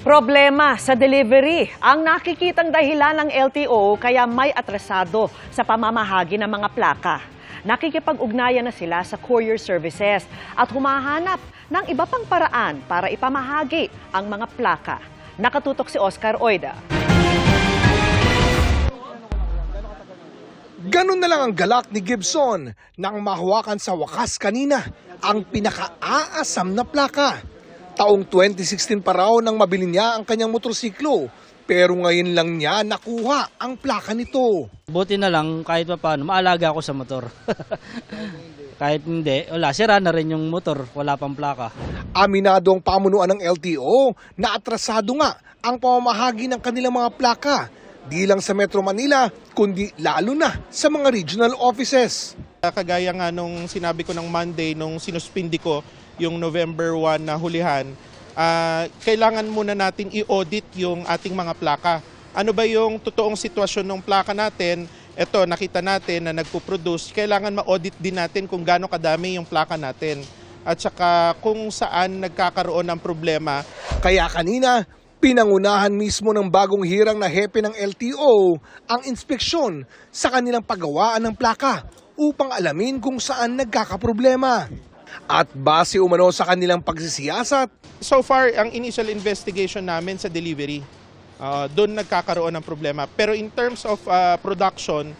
Problema sa delivery ang nakikitang dahilan ng LTO kaya may atrasado sa pamamahagi ng mga plaka. Nakikipag-ugnayan na sila sa courier services at humahanap ng iba pang paraan para ipamahagi ang mga plaka. Nakatutok si Oscar Oida. Ganun na lang ang galak ni Gibson nang mahawakan sa wakas kanina ang pinaka-aasam na plaka. Taong 2016 pa raw nang mabili niya ang kanyang motorsiklo, pero ngayon lang niya nakuha ang plaka nito. Buti na lang kahit pa paano, maalaga ako sa motor. Kahit hindi, wala, sira na rin yung motor, wala pang plaka. Aminado ang pamunuan ng LTO na atrasado nga ang pamamahagi ng kanilang mga plaka, di lang sa Metro Manila, kundi lalo na sa mga regional offices. Kagaya nga nung sinabi ko ng Monday, nung sinuspindi ko yung November 1 na hulihan, kailangan muna natin i-audit yung ating mga plaka. Ano ba yung totoong sitwasyon ng plaka natin? Ito, nakita natin na nagpo-produce. Kailangan ma-audit din natin kung gaano kadami yung plaka natin. At saka kung saan nagkakaroon ng problema. Kaya kanina, pinangunahan mismo ng bagong hirang na hepe ng LTO ang inspeksyon sa kanilang paggawaan ng plaka upang alamin kung saan nagkakaproblema. At base umano sa kanilang pagsisiyasat, So far, ang initial investigation namin sa delivery, doon nagkakaroon ng problema. Pero in terms of production,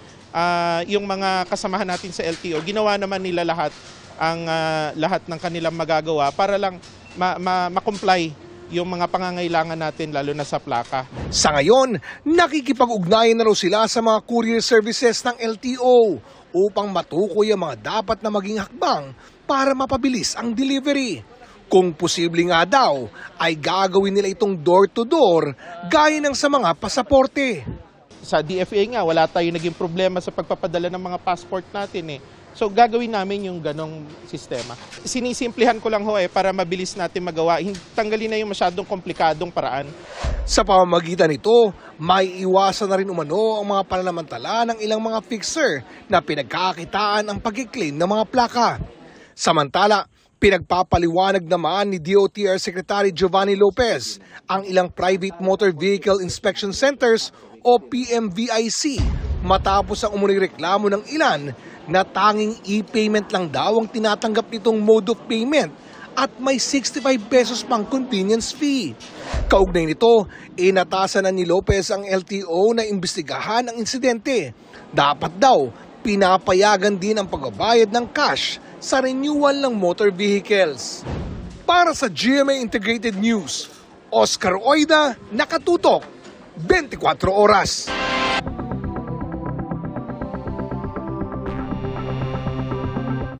yung mga kasamahan natin sa LTO, ginawa naman nila lahat ng kanilang magagawa para lang ma-comply yung mga pangangailangan natin lalo na sa plaka. sa ngayon, nakikipag-ugnayan na raw sila sa mga courier services ng LTO upang matukoy ang mga dapat na maging hakbang para mapabilis ang delivery. Kung posible nga daw, ay gagawin nila itong door-to-door gaya ng sa mga pasaporte. Sa DFA nga, wala tayong naging problema sa pagpapadala ng mga passport natin eh. So gagawin namin yung ganong sistema. Sinisimplihan ko lang para mabilis natin magawa. Tanggalin na yung masyadong komplikadong paraan. Sa pamamagitan nito, may iwasan na rin umano ang mga pananamantala ng ilang mga fixer na pinagkakitaan ang pag-claim ng mga plaka. Samantala, pinagpapaliwanag naman ni DOTR Secretary Giovanni Lopez ang ilang Private Motor Vehicle Inspection Centers o PMVIC matapos ang umuning reklamo ng ilan na tanging e-payment lang daw ang tinatanggap nitong mode of payment at may 65 pesos pang convenience fee. Kaugnay nito, inatasan na ni Lopez ang LTO na imbestigahan ang insidente. Dapat daw, pinapayagan din ang pagbabayad ng cash sa renewal ng motor vehicles. Para sa GMA Integrated News, Oscar Oida, nakatutok, 24 oras.